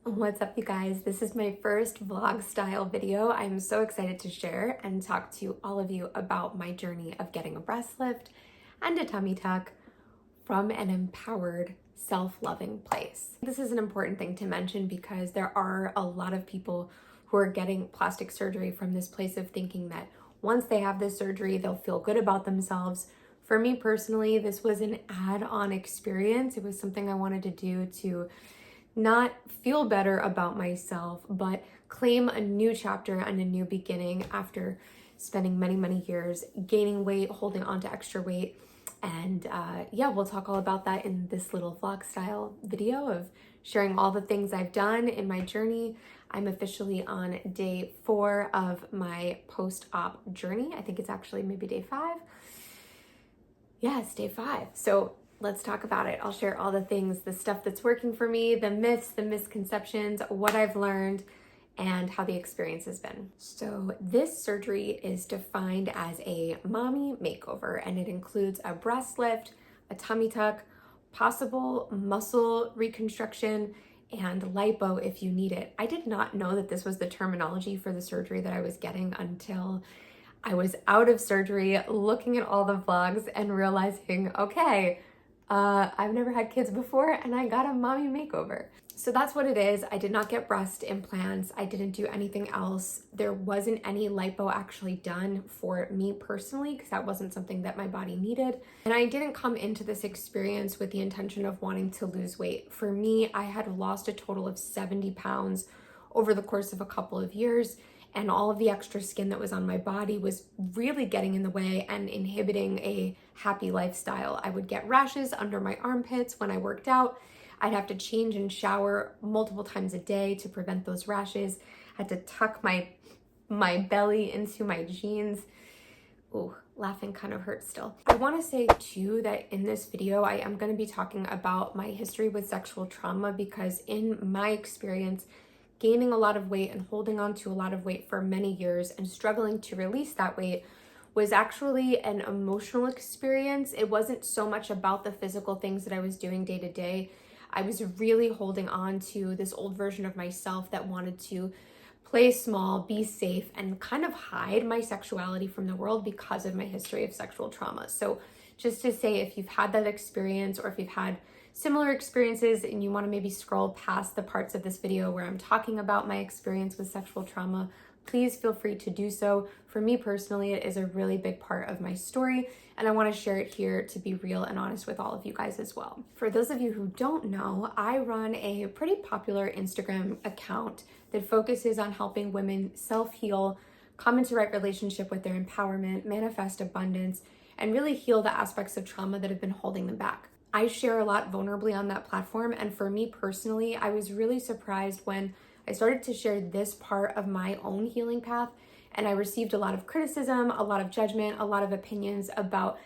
What's up, you guys? This is my first vlog style video. I'm so excited to share and talk to all of you about my journey of getting a breast lift and a tummy tuck from an empowered, self-loving place. This is an important thing to mention because there are a lot of people who are getting plastic surgery from this place of thinking that once they have this surgery, they'll feel good about themselves. For me personally, this was an add-on experience. It was something I wanted to do to not feel better about myself, but claim a new chapter and a new beginning after spending many years gaining weight, holding on to extra weight. And yeah, we'll talk all about that in this little vlog style video of sharing all the things I've done in my journey. I'm officially on day 4 of my post-op journey. I think it's actually maybe day 5. Yeah, it's day 5. So let's talk about it. I'll share all the things, the stuff that's working for me, the myths, the misconceptions, what I've learned, and how the experience has been. So this surgery is defined as a mommy makeover, and it includes a breast lift, a tummy tuck, possible muscle reconstruction, and lipo if you need it. I did not know that this was the terminology for the surgery that I was getting until I was out of surgery, looking at all the vlogs and realizing, okay, I've never had kids before and I got a mommy makeover. So that's what it is. I did not get breast implants. I didn't do anything else. There wasn't any lipo actually done for me personally because that wasn't something that my body needed. And I didn't come into this experience with the intention of wanting to lose weight. For me, I had lost a total of 70 pounds over the course of a couple of years. And all of the extra skin that was on my body was really getting in the way and inhibiting a happy lifestyle. I would get rashes under my armpits when I worked out. I'd have to change and shower multiple times a day to prevent those rashes. I had to tuck my belly into my jeans. Ooh, laughing kind of hurts still. I want to say too that in this video, I am going to be talking about my history with sexual trauma because in my experience, gaining a lot of weight and holding on to a lot of weight for many years and struggling to release that weight was actually an emotional experience. It wasn't so much about the physical things that I was doing day to day. I was really holding on to this old version of myself that wanted to play small, be safe, and kind of hide my sexuality from the world because of my history of sexual trauma. So just to say, if you've had that experience or if you've had similar experiences and you want to maybe scroll past the parts of this video where I'm talking about my experience with sexual trauma, please feel free to do so. For me personally, it is a really big part of my story and I want to share it here to be real and honest with all of you guys as well. For those of you who don't know, I run a pretty popular Instagram account that focuses on helping women self-heal, come into right relationship with their empowerment, manifest abundance, and really heal the aspects of trauma that have been holding them back. I share a lot vulnerably on that platform, and for me personally, I was really surprised when I started to share this part of my own healing path, and I received a lot of criticism, a lot of judgment, a lot of opinions about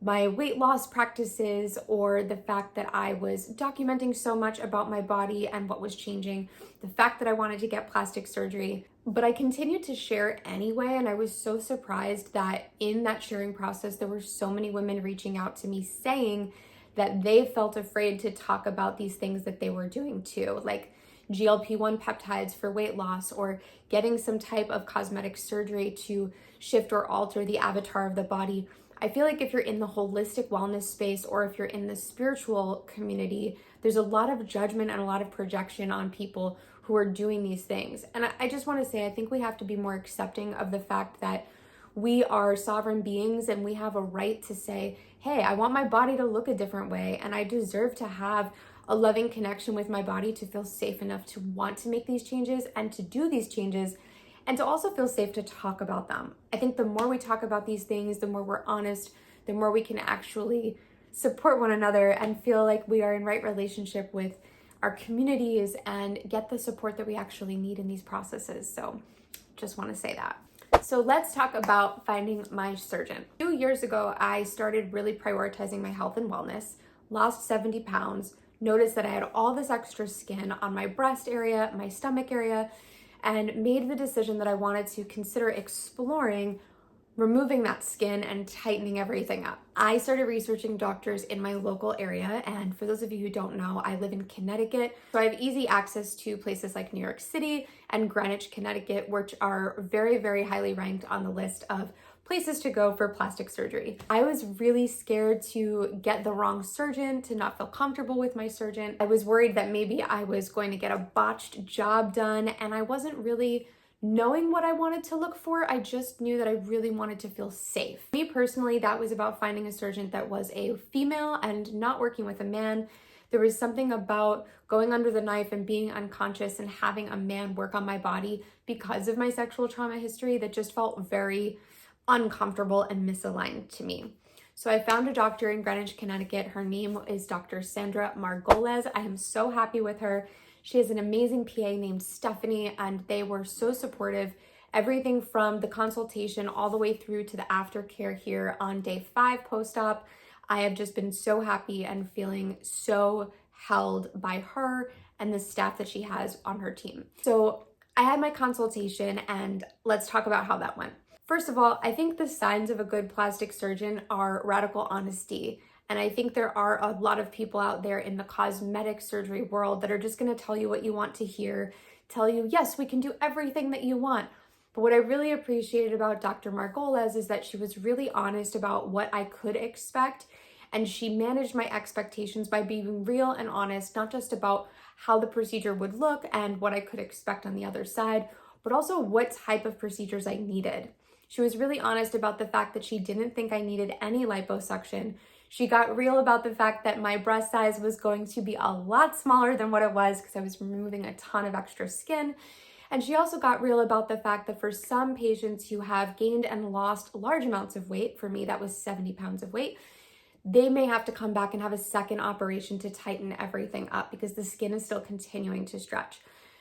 my weight loss practices or the fact that I was documenting so much about my body and what was changing, the fact that I wanted to get plastic surgery. But I continued to share anyway, and I was so surprised that in that sharing process, there were so many women reaching out to me saying that they felt afraid to talk about these things that they were doing too, like GLP-1 peptides for weight loss or getting some type of cosmetic surgery to shift or alter the avatar of the body. I feel like if you're in the holistic wellness space or if you're in the spiritual community, there's a lot of judgment and a lot of projection on people who are doing these things. And I just want to say, I think we have to be more accepting of the fact that we are sovereign beings and we have a right to say, hey, I want my body to look a different way and I deserve to have a loving connection with my body to feel safe enough to want to make these changes and to do these changes and to also feel safe to talk about them. I think the more we talk about these things, the more we're honest, the more we can actually support one another and feel like we are in right relationship with our communities and get the support that we actually need in these processes. So just want to say that. So let's talk about finding my surgeon. 2 years ago, I started really prioritizing my health and wellness, lost 70 pounds, noticed that I had all this extra skin on my breast area, my stomach area, and made the decision that I wanted to consider exploring removing that skin and tightening everything up. I started researching doctors in my local area, and for those of you who don't know, I live in Connecticut, so I have easy access to places like New York City and Greenwich, Connecticut, which are very, very highly ranked on the list of places to go for plastic surgery. I was really scared to get the wrong surgeon, to not feel comfortable with my surgeon. I was worried that maybe I was going to get a botched job done, and I wasn't really knowing what I wanted to look for. I just knew that I really wanted to feel safe. Me personally, that was about finding a surgeon that was a female and not working with a man. There was something about going under the knife and being unconscious and having a man work on my body because of my sexual trauma history that just felt very uncomfortable and misaligned to me. So I found a doctor in Greenwich, Connecticut. Her name is Dr. Sandra Margoles. I am so happy with her. She has an amazing PA named Stephanie, and they were so supportive. Everything from the consultation all the way through to the aftercare here on day 5 post-op. I have just been so happy and feeling so held by her and the staff that she has on her team. So I had my consultation, and let's talk about how that went. First of all, I think the signs of a good plastic surgeon are radical honesty. And I think there are a lot of people out there in the cosmetic surgery world that are just going to tell you what you want to hear, tell you, yes, we can do everything that you want. But what I really appreciated about Dr. Margoles is that she was really honest about what I could expect. And she managed my expectations by being real and honest, not just about how the procedure would look and what I could expect on the other side, but also what type of procedures I needed. She was really honest about the fact that she didn't think I needed any liposuction. She got real about the fact that my breast size was going to be a lot smaller than what it was because I was removing a ton of extra skin. And she also got real about the fact that for some patients who have gained and lost large amounts of weight, for me that was 70 pounds of weight, they may have to come back and have a second operation to tighten everything up because the skin is still continuing to stretch.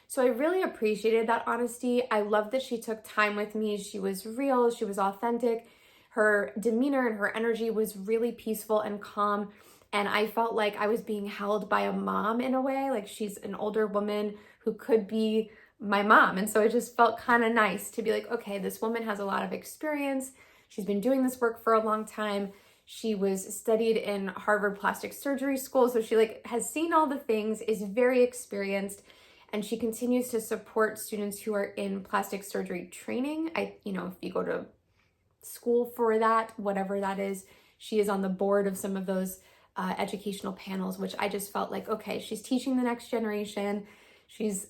So I really appreciated that honesty. I loved that she took time with me. She was real, she was authentic. Her demeanor and her energy was really peaceful and calm. And I felt like I was being held by a mom in a way, like she's an older woman who could be my mom. And so it just felt kind of nice to be like, okay, this woman has a lot of experience. She's been doing this work for a long time. She was studied in Harvard Plastic Surgery School. So she has seen all the things, is very experienced, and she continues to support students who are in plastic surgery training. If you go to school for that, whatever that is, she is on the board of some of those educational panels, which I just felt like, okay, she's teaching the next generation. She's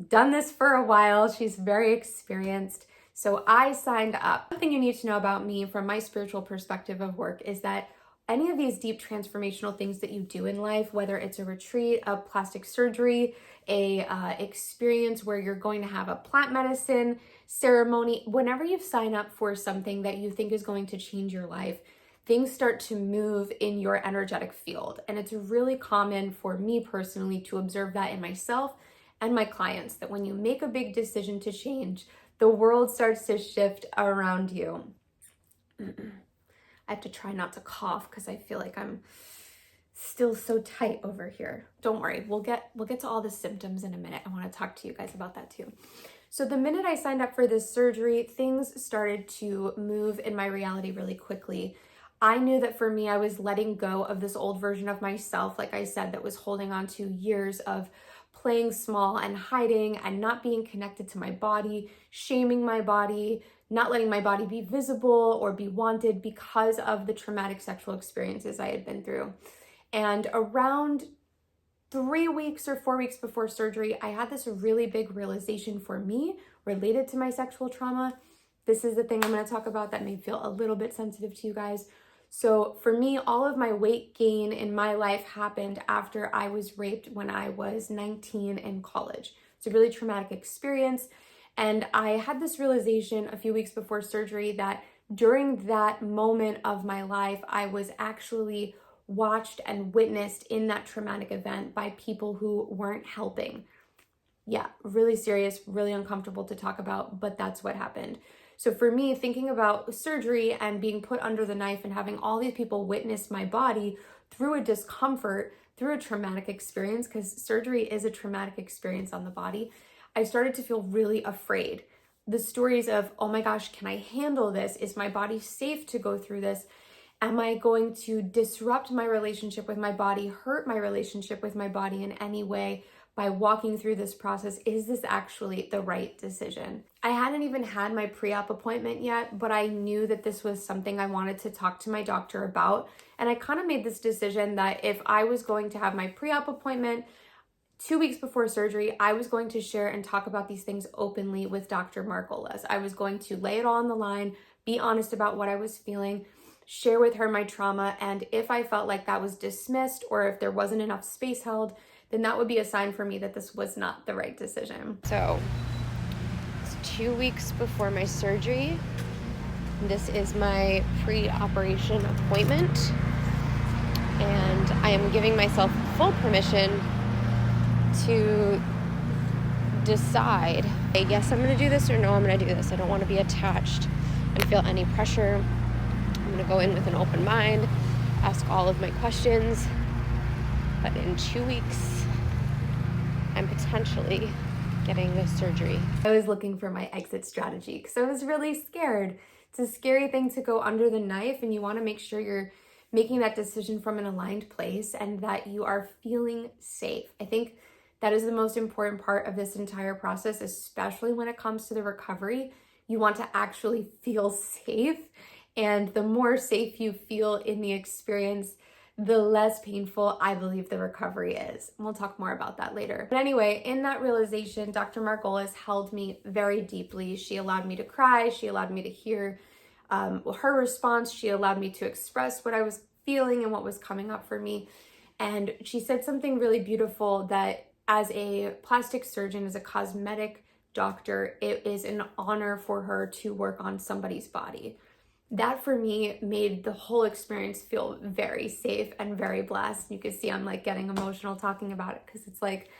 done this for a while. She's very experienced. So I signed up. Something you need to know about me from my spiritual perspective of work is that any of these deep transformational things that you do in life, whether it's a retreat, a plastic surgery, a experience where you're going to have a plant medicine ceremony, whenever you sign up for something that you think is going to change your life, things start to move in your energetic field. And it's really common for me personally to observe that in myself and my clients, that when you make a big decision to change, the world starts to shift around you. I have to try not to cough because I feel like I'm still so tight over here. Don't worry, we'll get to all the symptoms in a minute. I want to talk to you guys about that too. So the minute I signed up for this surgery, things started to move in my reality really quickly. I knew that for me, I was letting go of this old version of myself, like I said, that was holding on to years of playing small and hiding and not being connected to my body, shaming my body, not letting my body be visible or be wanted because of the traumatic sexual experiences I had been through. And around 3 weeks or 4 weeks before surgery, I had this really big realization for me related to my sexual trauma. This is the thing I'm going to talk about that may feel a little bit sensitive to you guys. So for me, all of my weight gain in my life happened after I was raped when I was 19 in college. It's a really traumatic experience. And I had this realization a few weeks before surgery that during that moment of my life, I was actually watched and witnessed in that traumatic event by people who weren't helping. Yeah, really serious, really uncomfortable to talk about, but that's what happened. So for me, thinking about surgery and being put under the knife and having all these people witness my body through a discomfort, through a traumatic experience, because surgery is a traumatic experience on the body, I started to feel really afraid. the stories of, oh my gosh, can I handle this? Is my body safe to go through this? Am I going to disrupt my relationship with my body, hurt my relationship with my body in any way by walking through this process? Is this actually the right decision? I hadn't even had my pre-op appointment yet, but I knew that this was something I wanted to talk to my doctor about. And I kind of made this decision that if I was going to have my pre-op appointment 2 weeks before surgery, I was going to share and talk about these things openly with Dr. Margolis. I was going to lay it all on the line, be honest about what I was feeling, share with her my trauma, and if I felt like that was dismissed or if there wasn't enough space held, then that would be a sign for me that this was not the right decision. So it's 2 weeks before my surgery. This is my pre-operation appointment, and I am giving myself full permission to decide, hey, yes, I'm going to do this, or no, I'm going to do this. I don't want to be attached and feel any pressure. I'm going to go in with an open mind, ask all of my questions, but in 2 weeks, I'm potentially getting this surgery. I was looking for my exit strategy because I was really scared. It's a scary thing to go under the knife, and you want to make sure you're making that decision from an aligned place and that you are feeling safe. I think that is the most important part of this entire process, especially when it comes to the recovery. You want to actually feel safe, and the more safe you feel in the experience, the less painful I believe the recovery is. And we'll talk more about that later. But anyway, in that realization, Dr. Margolis held me very deeply. She allowed me to cry. She allowed me to hear her response. She allowed me to express what I was feeling and what was coming up for me. And she said something really beautiful, that as a plastic surgeon, as a cosmetic doctor, it is an honor for her to work on somebody's body. That for me made the whole experience feel very safe and very blessed. You can see I'm like getting emotional talking about it because it's like,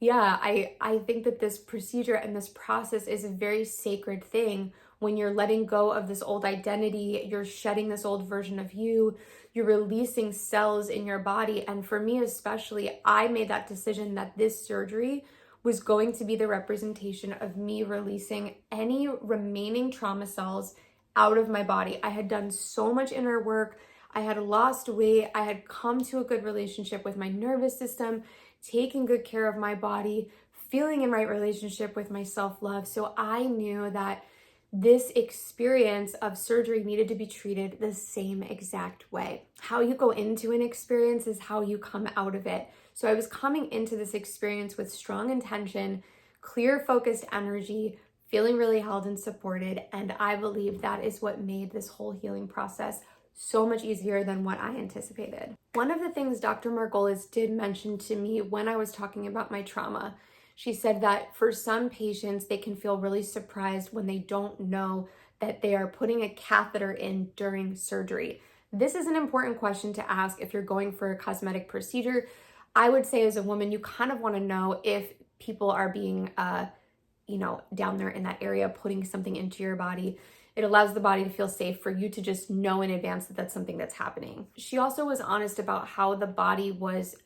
yeah, I think that this procedure and this process is a very sacred thing. When you're letting go of this old identity, you're shedding this old version of you, you're releasing cells in your body. And for me especially, I made that decision that this surgery was going to be the representation of me releasing any remaining trauma cells out of my body. I had done so much inner work. I had lost weight. I had come to a good relationship with my nervous system, taking good care of my body, feeling in right relationship with my self-love. So I knew that this experience of surgery needed to be treated the same exact way. How you go into an experience is how you come out of it. So I was coming into this experience with strong intention, clear, focused energy, feeling really held and supported. And I believe that is what made this whole healing process so much easier than what I anticipated. One of the things Dr. Margolis did mention to me when I was talking about my trauma, she said that for some patients, they can feel really surprised when they don't know that they are putting a catheter in during surgery. This is an important question to ask if you're going for a cosmetic procedure. I would say as a woman, you kind of want to know if people are being, down there in that area, putting something into your body. It allows the body to feel safe for you to just know in advance that that's something that's happening. She also was honest about how the body was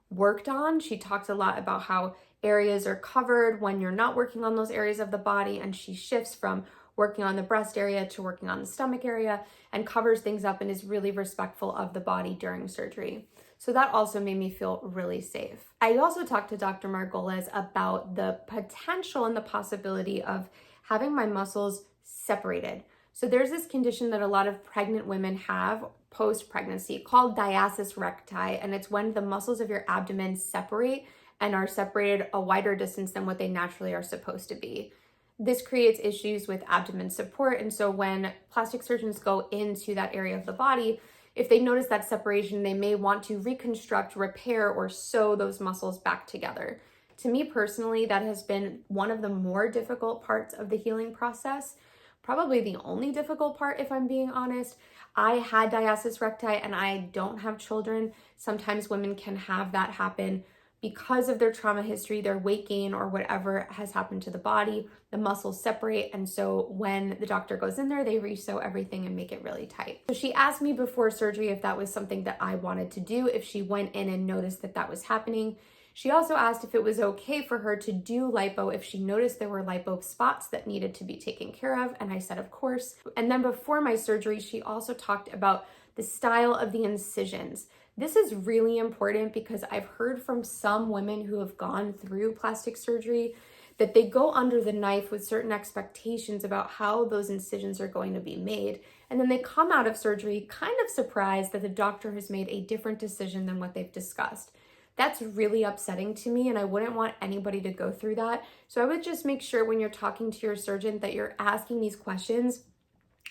worked on. She talked a lot about how areas are covered when you're not working on those areas of the body, and she shifts from working on the breast area to working on the stomach area and covers things up and is really respectful of the body during surgery. So that also made me feel really safe. I also talked to Dr. Margolis about the potential and the possibility of having my muscles separated. So there's this condition that a lot of pregnant women have post-pregnancy called diastasis recti, and it's when the muscles of your abdomen separate and are separated a wider distance than what they naturally are supposed to be. This creates issues with abdomen support, and so when plastic surgeons go into that area of the body, if they notice that separation, they may want to reconstruct, repair, or sew those muscles back together. To me personally, that has been one of the more difficult parts of the healing process, probably the only difficult part if I'm being honest. I had diastasis recti and I don't have children. Sometimes women can have that happen because of their trauma history, their weight gain, or whatever has happened to the body. The muscles separate, and so when the doctor goes in there, they re-sew everything and make it really tight. So she asked me before surgery if that was something that I wanted to do, if she went in and noticed that that was happening. She also asked if it was okay for her to do lipo if she noticed there were lipo spots that needed to be taken care of, and I said of course. And then before my surgery, she also talked about the style of the incisions. This is really important because I've heard from some women who have gone through plastic surgery that they go under the knife with certain expectations about how those incisions are going to be made. And then they come out of surgery kind of surprised that the doctor has made a different decision than what they've discussed. That's really upsetting to me, and I wouldn't want anybody to go through that. So I would just make sure when you're talking to your surgeon that you're asking these questions.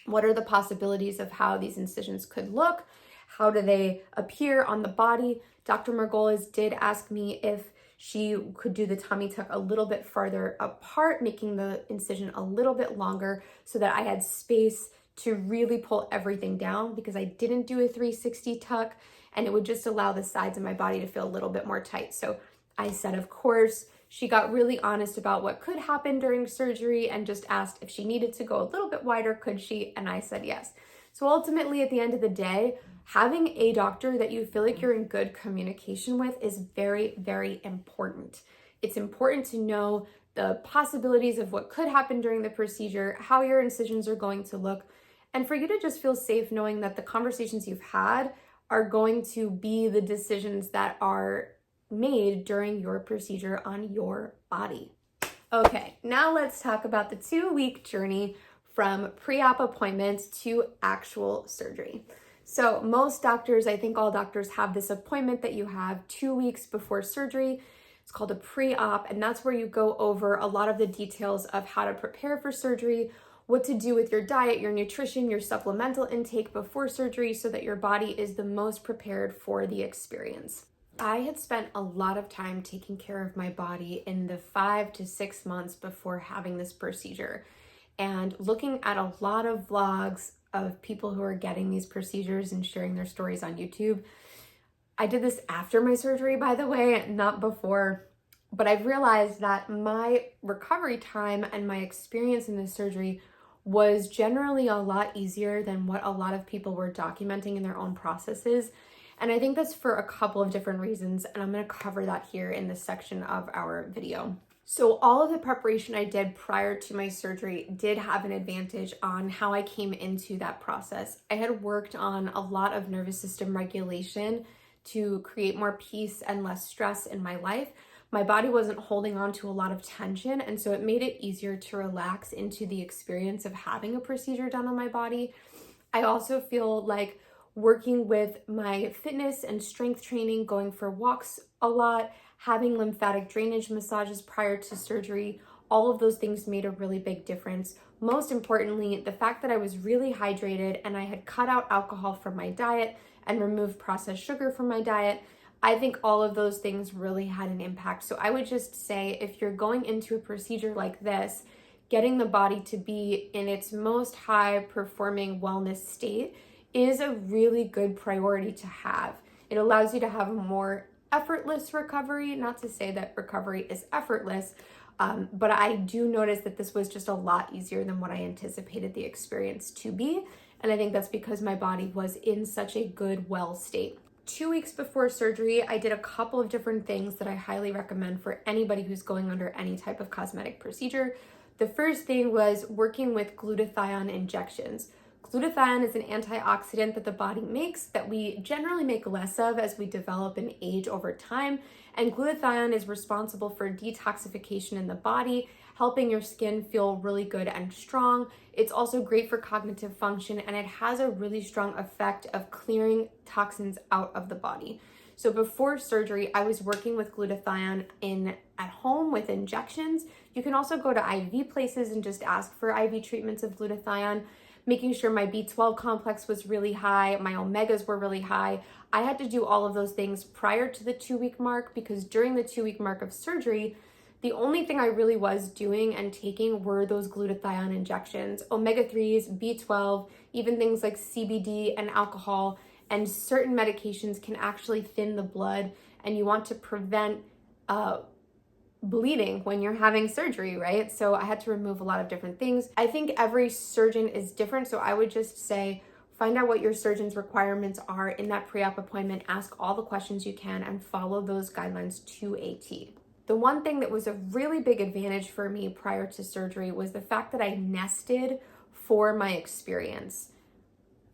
What are the possibilities of how these incisions could look? How do they appear on the body? Dr. Margolis did ask me if she could do the tummy tuck a little bit farther apart, making the incision a little bit longer so that I had space to really pull everything down, because I didn't do a 360 tuck and it would just allow the sides of my body to feel a little bit more tight. So I said, of course. She got really honest about what could happen during surgery and just asked if she needed to go a little bit wider, could she? And I said yes. So ultimately, at the end of the day, having a doctor that you feel like you're in good communication with is very, very important. It's important to know the possibilities of what could happen during the procedure, how your incisions are going to look, and for you to just feel safe knowing that the conversations you've had are going to be the decisions that are made during your procedure on your body. Okay, now let's talk about the 2-week journey from pre-op appointments to actual surgery. So most doctors, I think all doctors, have this appointment that you have 2 weeks before surgery. It's called a pre-op, and that's where you go over a lot of the details of how to prepare for surgery, what to do with your diet, your nutrition, your supplemental intake before surgery so that your body is the most prepared for the experience. I had spent a lot of time taking care of my body in the 5 to 6 months before having this procedure, and looking at a lot of vlogs of people who are getting these procedures and sharing their stories on YouTube. I did this after my surgery, by the way, not before, but I've realized that my recovery time and my experience in this surgery was generally a lot easier than what a lot of people were documenting in their own processes. And I think that's for a couple of different reasons, and I'm going to cover that here in this section of our video. So all of the preparation I did prior to my surgery did have an advantage on how I came into that process. I had worked on a lot of nervous system regulation to create more peace and less stress in my life. My body wasn't holding on to a lot of tension, and so it made it easier to relax into the experience of having a procedure done on my body. I also feel like working with my fitness and strength training, going for walks a lot, having lymphatic drainage massages prior to surgery, all of those things made a really big difference. Most importantly, the fact that I was really hydrated and I had cut out alcohol from my diet and removed processed sugar from my diet, I think all of those things really had an impact. So I would just say, if you're going into a procedure like this, getting the body to be in its most high performing wellness state is a really good priority to have. It allows you to have a more effortless recovery. Not to say that recovery is effortless, but I do notice that this was just a lot easier than what I anticipated the experience to be. And I think that's because my body was in such a good, well state. 2 weeks before surgery, I did a couple of different things that I highly recommend for anybody who's going under any type of cosmetic procedure. The first thing was working with glutathione injections. Glutathione is an antioxidant that the body makes that we generally make less of as we develop and age over time. And glutathione is responsible for detoxification in the body, helping your skin feel really good and strong. It's also great for cognitive function, and it has a really strong effect of clearing toxins out of the body. So before surgery, I was working with glutathione at home with injections. You can also go to IV places and just ask for IV treatments of glutathione, making sure my B12 complex was really high, my omegas were really high. I had to do all of those things prior to the 2-week mark, because during the 2-week mark of surgery, the only thing I really was doing and taking were those glutathione injections, omega-3s, B12, even things like CBD and alcohol, and certain medications can actually thin the blood, and you want to prevent bleeding when you're having surgery, right? So I had to remove a lot of different things. I think every surgeon is different, so I would just say Find out what your surgeon's requirements are in that pre-op appointment, ask all the questions you can, and follow those guidelines to a T. The one thing that was a really big advantage for me prior to surgery was the fact that I nested for my experience.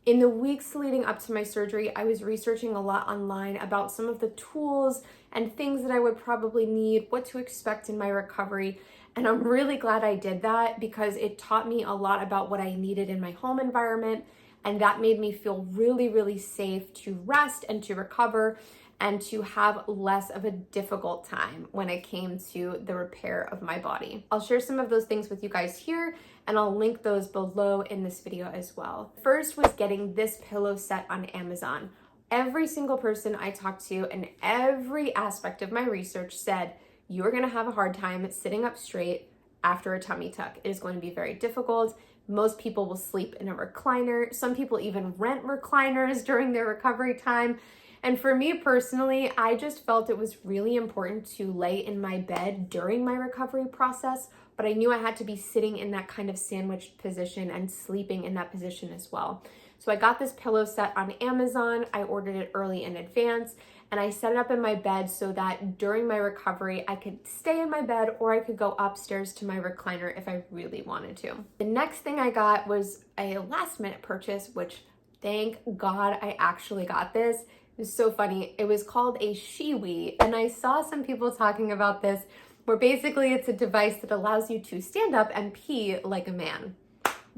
In the weeks leading up to my surgery, I was researching a lot online about some of the tools and things that I would probably need, what to expect in my recovery. And I'm really glad I did that because it taught me a lot about what I needed in my home environment. And that made me feel really, really safe to rest and to recover and to have less of a difficult time when it came to the repair of my body. I'll share some of those things with you guys here, and I'll link those below in this video as well. First was getting this pillow set on Amazon. Every single person I talked to and every aspect of my research said, you're gonna have a hard time sitting up straight after a tummy tuck. It is going to be very difficult. Most people will sleep in a recliner. Some people even rent recliners during their recovery time. And for me personally, I just felt it was really important to lay in my bed during my recovery process, but I knew I had to be sitting in that kind of sandwiched position and sleeping in that position as well. So I got this pillow set on Amazon. I ordered it early in advance, and I set it up in my bed so that during my recovery, I could stay in my bed or I could go upstairs to my recliner if I really wanted to. The next thing I got was a last minute purchase, which thank God I actually got this. It was so funny. It was called a Shiwi, and I saw some people talking about this where basically it's a device that allows you to stand up and pee like a man.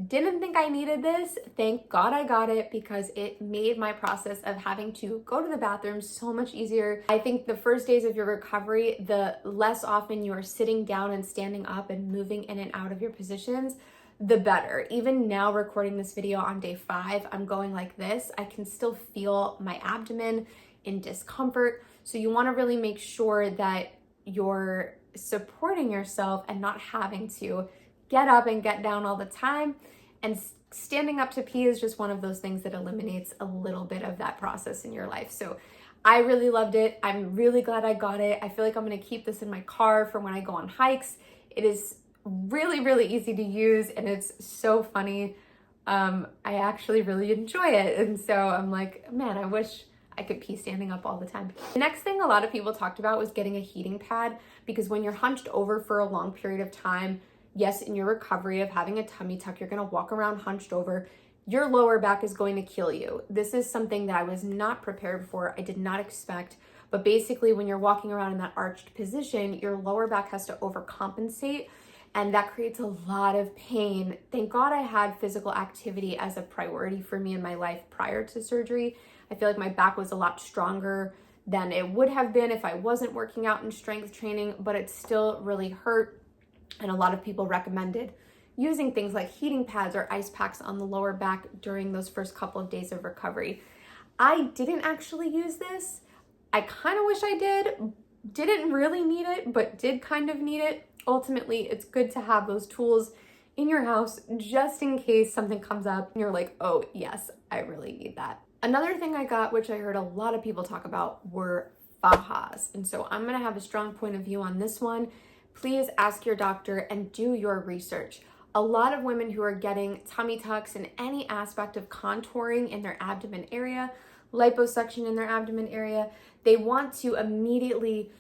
Didn't think I needed this. Thank God I got it because it made my process of having to go to the bathroom so much easier. I think the first days of your recovery, the less often you are sitting down and standing up and moving in and out of your positions, the better. Even now recording this video on day 5, I'm going like this. I can still feel my abdomen in discomfort. So you want to really make sure that you're supporting yourself and not having to get up and get down all the time. And standing up to pee is just one of those things that eliminates a little bit of that process in your life. So I really loved it. I'm really glad I got it. I feel like I'm going to keep this in my car for when I go on hikes. It is really, really easy to use, and it's so funny. I actually really enjoy it. And so I'm like, man, I wish I could pee standing up all the time. The next thing a lot of people talked about was getting a heating pad, because when you're hunched over for a long period of time, yes, in your recovery of having a tummy tuck, you're gonna walk around hunched over. Your lower back is going to kill you. This is something that I was not prepared for. I did not expect. But basically, when you're walking around in that arched position, your lower back has to overcompensate, and that creates a lot of pain. Thank God I had physical activity as a priority for me in my life prior to surgery. I feel like my back was a lot stronger than it would have been if I wasn't working out in strength training, but it still really hurt. And a lot of people recommended using things like heating pads or ice packs on the lower back during those first couple of days of recovery. I didn't actually use this. I kind of wish I did. Didn't really need it, but did kind of need it. Ultimately, it's good to have those tools in your house just in case something comes up and you're like, oh yes, I really need that. Another thing I got, which I heard a lot of people talk about, were fajas. And so I'm gonna have a strong point of view on this one. Please ask your doctor and do your research. A lot of women who are getting tummy tucks and any aspect of contouring in their abdomen area, liposuction in their abdomen area, they want to immediately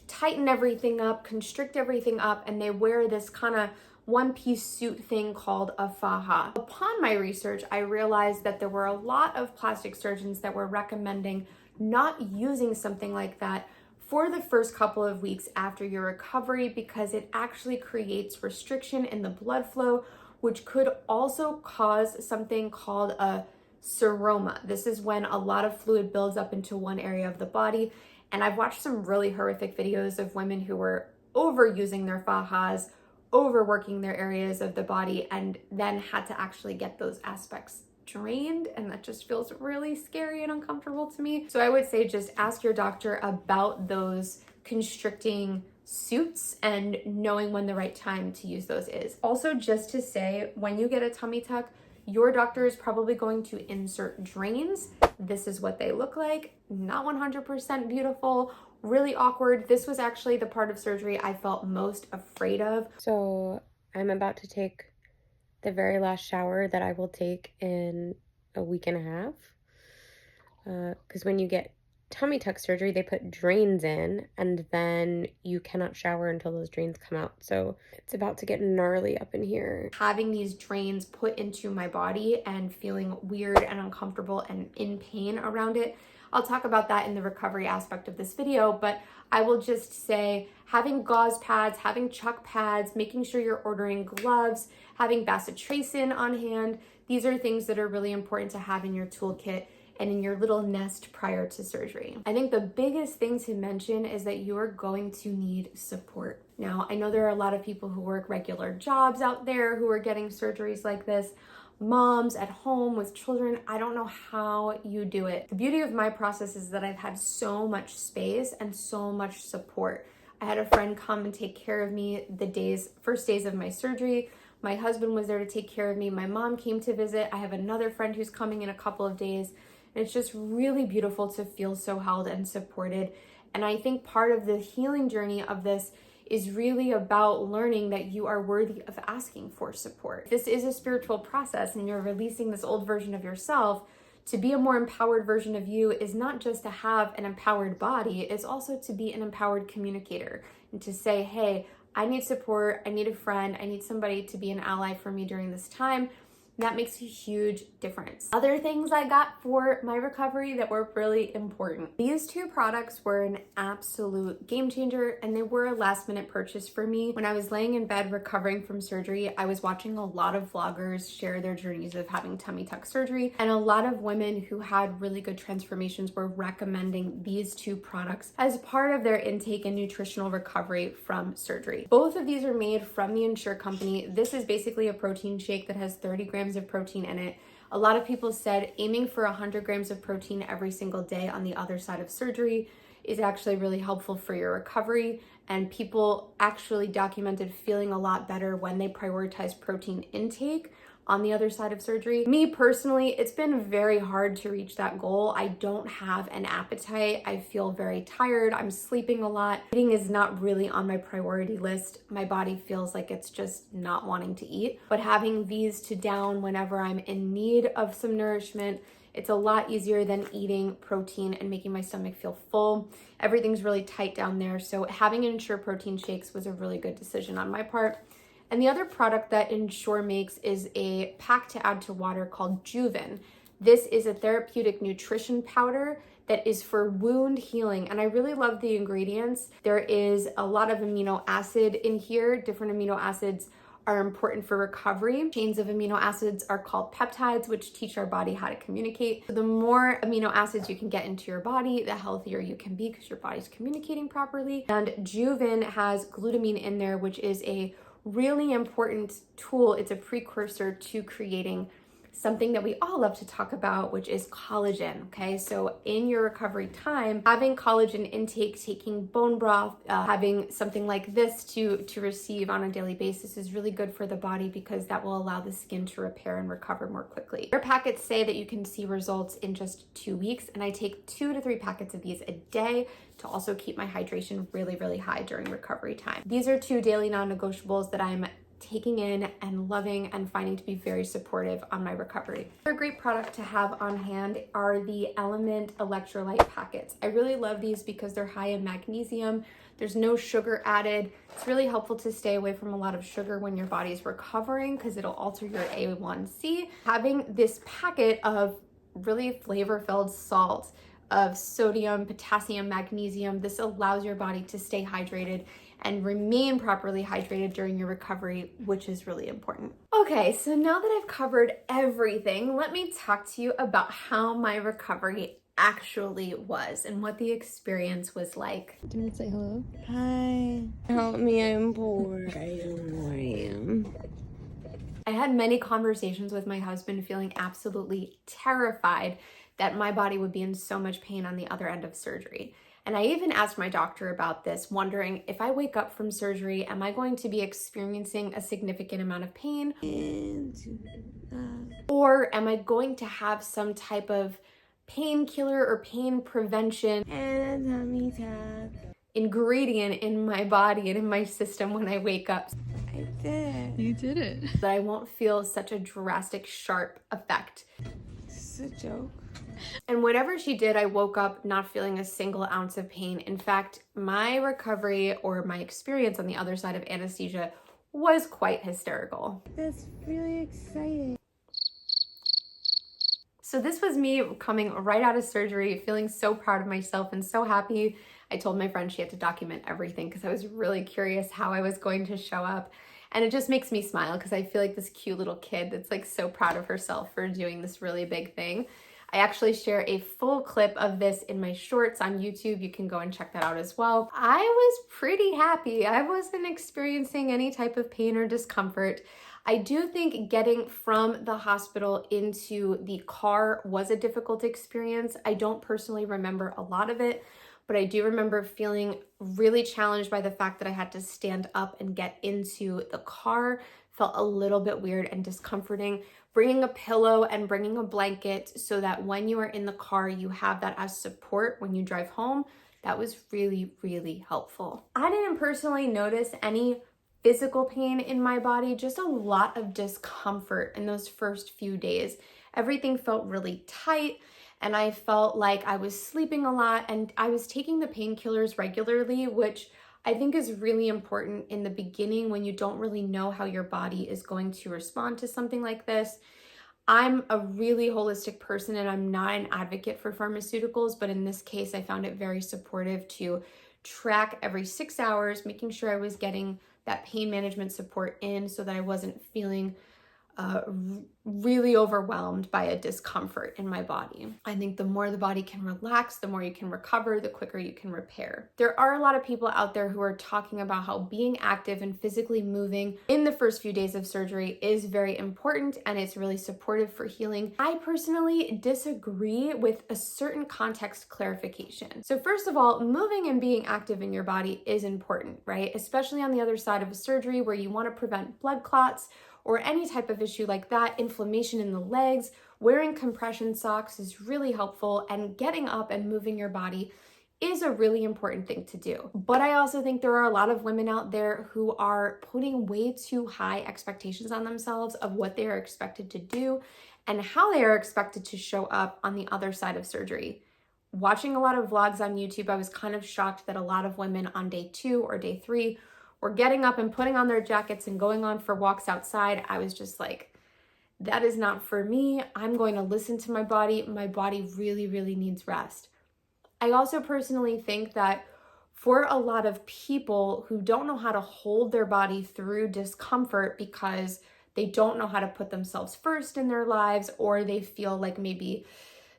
tighten everything up, constrict everything up, and they wear this kind of one-piece suit thing called a faja. Upon my research, I realized that there were a lot of plastic surgeons that were recommending not using something like that for the first couple of weeks after your recovery, because it actually creates restriction in the blood flow, which could also cause something called a seroma. This is when a lot of fluid builds up into one area of the body. And I've watched some really horrific videos of women who were overusing their fajas, overworking their areas of the body, and then had to actually get those aspects drained, and that just feels really scary and uncomfortable to me. So I would say just ask your doctor about those constricting suits and knowing when the right time to use those is. Also, just to say, when you get a tummy tuck, your doctor is probably going to insert drains. This is what they look like. Not 100% beautiful, really awkward. This was actually the part of surgery I felt most afraid of. So I'm about to take the very last shower that I will take in a week and a half. Because when you get tummy tuck surgery, they put drains in, and then you cannot shower until those drains come out. So it's about to get gnarly up in here. Having these drains put into my body and feeling weird and uncomfortable and in pain around it. I'll talk about that in the recovery aspect of this video, but I will just say having gauze pads, having chuck pads, making sure you're ordering gloves, having bacitracin on hand. These are things that are really important to have in your toolkit and in your little nest prior to surgery. I think the biggest thing to mention is that you are going to need support. Now, I know there are a lot of people who work regular jobs out there who are getting surgeries like this. Moms at home with children, I don't know how you do it. The beauty of my process is that I've had so much space and so much support. I had a friend come and take care of me the first days of my surgery. My husband was there to take care of me. My mom came to visit. I have another friend who's coming in a couple of days. And it's just really beautiful to feel so held and supported. And I think part of the healing journey of this is really about learning that you are worthy of asking for support. This is a spiritual process, and you're releasing this old version of yourself. To be a more empowered version of you is not just to have an empowered body, it's also to be an empowered communicator and to say, hey, I need support, I need a friend, I need somebody to be an ally for me during this time. That makes a huge difference. Other things I got for my recovery that were really important. These two products were an absolute game changer, and they were a last minute purchase for me. When I was laying in bed recovering from surgery, I was watching a lot of vloggers share their journeys of having tummy tuck surgery, and a lot of women who had really good transformations were recommending these two products as part of their intake and nutritional recovery from surgery. Both of these are made from the Ensure company. This is basically a protein shake that has 30 grams of protein in it. A lot of people said aiming for 100 grams of protein every single day on the other side of surgery is actually really helpful for your recovery, and people actually documented feeling a lot better when they prioritize protein intake on the other side of surgery. Me personally, it's been very hard to reach that goal. I don't have an appetite. I feel very tired. I'm sleeping a lot. Eating is not really on my priority list. My body feels like it's just not wanting to eat. But having these to down whenever I'm in need of some nourishment, it's a lot easier than eating protein and making my stomach feel full. Everything's really tight down there. So having Ensure protein shakes was a really good decision on my part. And the other product that Ensure makes is a pack to add to water called Juven. This is a therapeutic nutrition powder that is for wound healing, and I really love the ingredients. There is a lot of amino acid in here. Different amino acids are important for recovery. Chains of amino acids are called peptides, which teach our body how to communicate. So the more amino acids you can get into your body, the healthier you can be because your body's communicating properly. And Juven has glutamine in there, which is a really important tool. It's a precursor to creating something that we all love to talk about, which is collagen. Okay, so in your recovery time, having collagen intake, taking bone broth, having something like this to receive on a daily basis is really good for the body because that will allow the skin to repair and recover more quickly. Their packets say that you can see results in just 2 weeks, and I take 2 to 3 packets of these a day to also keep my hydration really, really high during recovery time. These are 2 daily non-negotiables that I'm taking in and loving and finding to be very supportive on my recovery. Another great product to have on hand are the Element electrolyte packets. I really love these because they're high in magnesium. There's no sugar added. It's really helpful to stay away from a lot of sugar when your body is recovering because it'll alter your A1C. Having this packet of really flavor-filled salts of sodium, potassium, magnesium, this allows your body to stay hydrated and remain properly hydrated during your recovery, which is really important. Okay, so now that I've covered everything, let me talk to you about how my recovery actually was and what the experience was like. Do you want to say hello? Hi. Help me, I'm bored. I don't know where I am. I had many conversations with my husband feeling absolutely terrified that my body would be in so much pain on the other end of surgery. And I even asked my doctor about this, wondering if I wake up from surgery, am I going to be experiencing a significant amount of pain? Or am I going to have some type of painkiller or pain prevention ingredient in my body and in my system when I wake up? I did. You did it. That I won't feel such a drastic, sharp effect. It's a joke. And whatever she did, I woke up not feeling a single ounce of pain. In fact, my recovery or my experience on the other side of anesthesia was quite hysterical. That's really exciting. So this was me coming right out of surgery, feeling so proud of myself and so happy. I told my friend she had to document everything because I was really curious how I was going to show up. And it just makes me smile because I feel like this cute little kid that's like so proud of herself for doing this really big thing. I actually share a full clip of this in my shorts on YouTube. You can go and check that out as well. I was pretty happy. I wasn't experiencing any type of pain or discomfort. I do think getting from the hospital into the car was a difficult experience. I don't personally remember a lot of it, but I do remember feeling really challenged by the fact that I had to stand up and get into the car. Felt a little bit weird and discomforting. Bringing a pillow and bringing a blanket so that when you are in the car, you have that as support when you drive home. That was really, really helpful. I didn't personally notice any physical pain in my body, just a lot of discomfort in those first few days. Everything felt really tight and I felt like I was sleeping a lot, and I was taking the painkillers regularly, which I think is really important in the beginning when you don't really know how your body is going to respond to something like this. I'm a really holistic person and I'm not an advocate for pharmaceuticals, but in this case, I found it very supportive to track every 6 hours, making sure I was getting that pain management support in so that I wasn't feeling really overwhelmed by a discomfort in my body. I think the more the body can relax, the more you can recover, the quicker you can repair. There are a lot of people out there who are talking about how being active and physically moving in the first few days of surgery is very important and it's really supportive for healing. I personally disagree with a certain context clarification. So first of all, moving and being active in your body is important, right? Especially on the other side of a surgery where you want to prevent blood clots or any type of issue like that, inflammation in the legs. Wearing compression socks is really helpful, and getting up and moving your body is a really important thing to do. But I also think there are a lot of women out there who are putting way too high expectations on themselves of what they are expected to do and how they are expected to show up on the other side of surgery. Watching a lot of vlogs on YouTube, I was kind of shocked that a lot of women on day 2 or day 3 were getting up and putting on their jackets and going on for walks outside. I was just like, that is not for me. I'm going to listen to my body. My body really, really needs rest. I also personally think that for a lot of people who don't know how to hold their body through discomfort because they don't know how to put themselves first in their lives, or they feel like maybe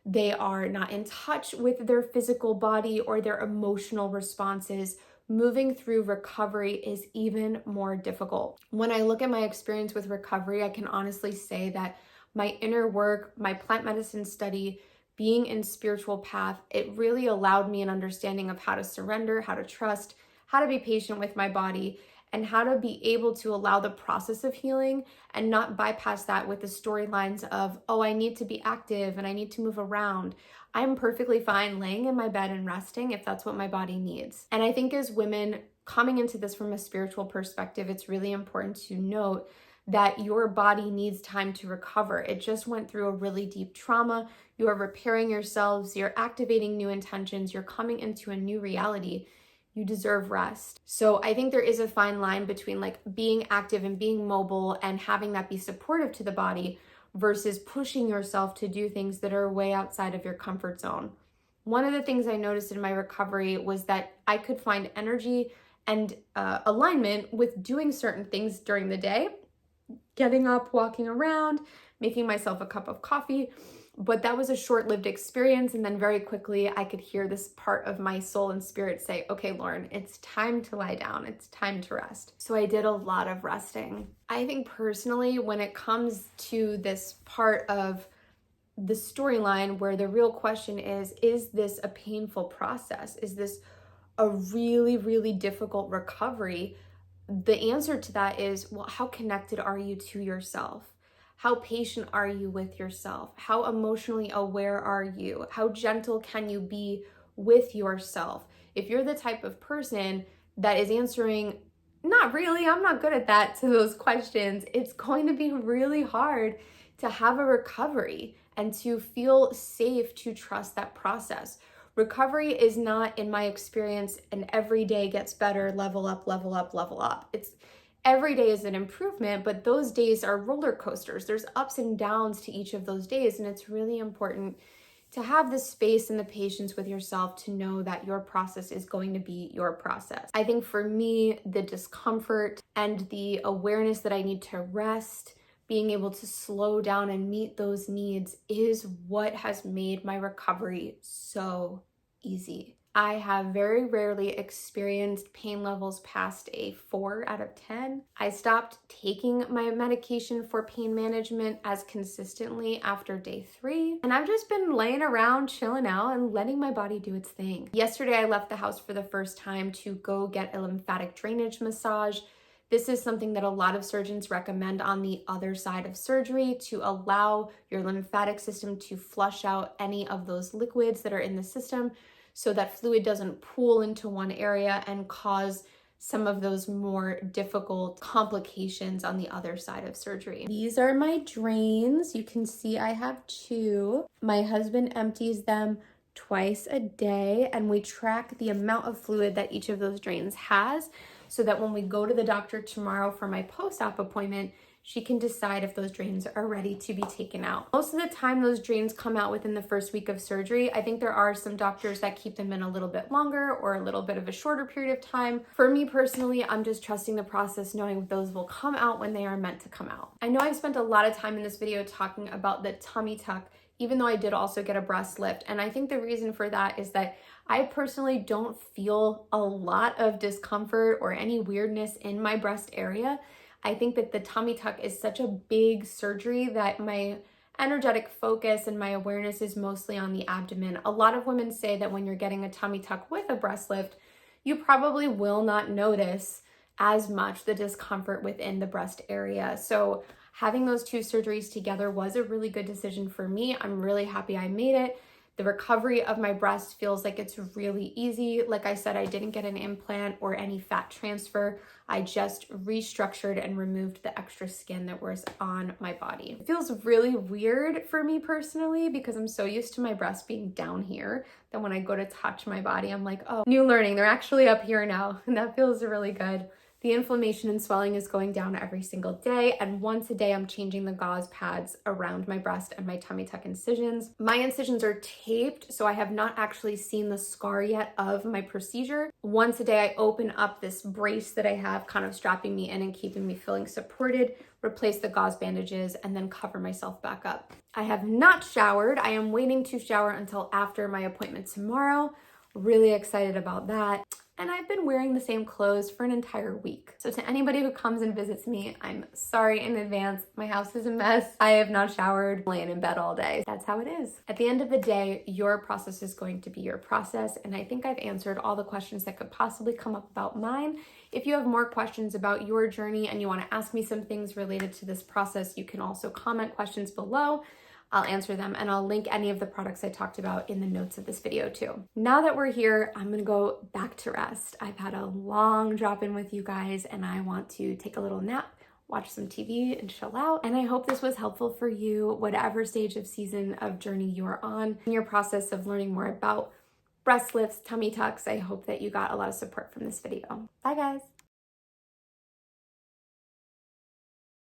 they are not in touch with their physical body or their emotional responses, moving through recovery is even more difficult. When I look at my experience with recovery, I can honestly say that my inner work, my plant medicine study, being in spiritual path, it really allowed me an understanding of how to surrender, how to trust, how to be patient with my body, and how to be able to allow the process of healing and not bypass that with the storylines of, oh, I need to be active and I need to move around. I'm perfectly fine laying in my bed and resting if that's what my body needs. And I think as women coming into this from a spiritual perspective, it's really important to note that your body needs time to recover. It just went through a really deep trauma. You are repairing yourselves, you're activating new intentions, you're coming into a new reality. You deserve rest. So I think there is a fine line between like being active and being mobile and having that be supportive to the body versus pushing yourself to do things that are way outside of your comfort zone. One of the things I noticed in my recovery was that I could find energy and alignment with doing certain things during the day, getting up, walking around, making myself a cup of coffee. But that was a short-lived experience, and then very quickly I could hear this part of my soul and spirit say, okay, Lauren, it's time to lie down. It's time to rest. So I did a lot of resting. I think personally, when it comes to this part of the storyline where the real question is this a painful process? Is this a really, really difficult recovery? The answer to that is, well, how connected are you to yourself? How patient are you with yourself? How emotionally aware are you? How gentle can you be with yourself? If you're the type of person that is answering, not really, I'm not good at that, to those questions, it's going to be really hard to have a recovery. and to feel safe to trust that process. Recovery is not, in my experience, an every day gets better, level up, level up, level up. It's every day is an improvement, but those days are roller coasters. There's ups and downs to each of those days, and it's really important to have the space and the patience with yourself to know that your process is going to be your process. I think for me, the discomfort and the awareness that I need to rest, being able to slow down and meet those needs is what has made my recovery so easy. I have very rarely experienced pain levels past a 4 out of 10. I stopped taking my medication for pain management as consistently after day 3. And I've just been laying around, chilling out, and letting my body do its thing. Yesterday, I left the house for the first time to go get a lymphatic drainage massage. This is something that a lot of surgeons recommend on the other side of surgery to allow your lymphatic system to flush out any of those liquids that are in the system, so that fluid doesn't pool into one area and cause some of those more difficult complications on the other side of surgery. These are my drains. You can see I have 2. My husband empties them twice a day, and we track the amount of fluid that each of those drains has, so that when we go to the doctor tomorrow for my post-op appointment, she can decide if those drains are ready to be taken out. Most of the time, those drains come out within the first week of surgery. I think there are some doctors that keep them in a little bit longer or a little bit of a shorter period of time. For me personally, I'm just trusting the process, knowing those will come out when they are meant to come out. I know I've spent a lot of time in this video talking about the tummy tuck, even though I did also get a breast lift. And I think the reason for that is that I personally don't feel a lot of discomfort or any weirdness in my breast area. I think that the tummy tuck is such a big surgery that my energetic focus and my awareness is mostly on the abdomen. A lot of women say that when you're getting a tummy tuck with a breast lift, you probably will not notice as much the discomfort within the breast area. So having those 2 surgeries together was a really good decision for me. I'm really happy I made it. The recovery of my breast feels like it's really easy. Like I said, I didn't get an implant or any fat transfer. I just restructured and removed the extra skin that was on my body. It feels really weird for me personally because I'm so used to my breast being down here that when I go to touch my body, I'm like, oh, new learning. They're actually up here now. And that feels really good. The inflammation and swelling is going down every single day, and once a day I'm changing the gauze pads around my breast and my tummy tuck incisions. My incisions are taped, so I have not actually seen the scar yet of my procedure. Once a day I open up this brace that I have kind of strapping me in and keeping me feeling supported, replace the gauze bandages, and then cover myself back up. I have not showered. I am waiting to shower until after my appointment tomorrow. Really excited about that. And I've been wearing the same clothes for an entire week. So to anybody who comes and visits me, I'm sorry in advance. My house is a mess. I have not showered, laying in bed all day. That's how it is. At the end of the day, your process is going to be your process. And I think I've answered all the questions that could possibly come up about mine. If you have more questions about your journey and you want to ask me some things related to this process, you can also comment questions below. I'll answer them, and I'll link any of the products I talked about in the notes of this video too. Now that we're here, I'm gonna go back to rest. I've had a long drop-in with you guys, and I want to take a little nap, watch some TV, and chill out. And I hope this was helpful for you, whatever stage of season of journey you are on in your process of learning more about breast lifts, tummy tucks. I hope that you got a lot of support from this video. Bye guys.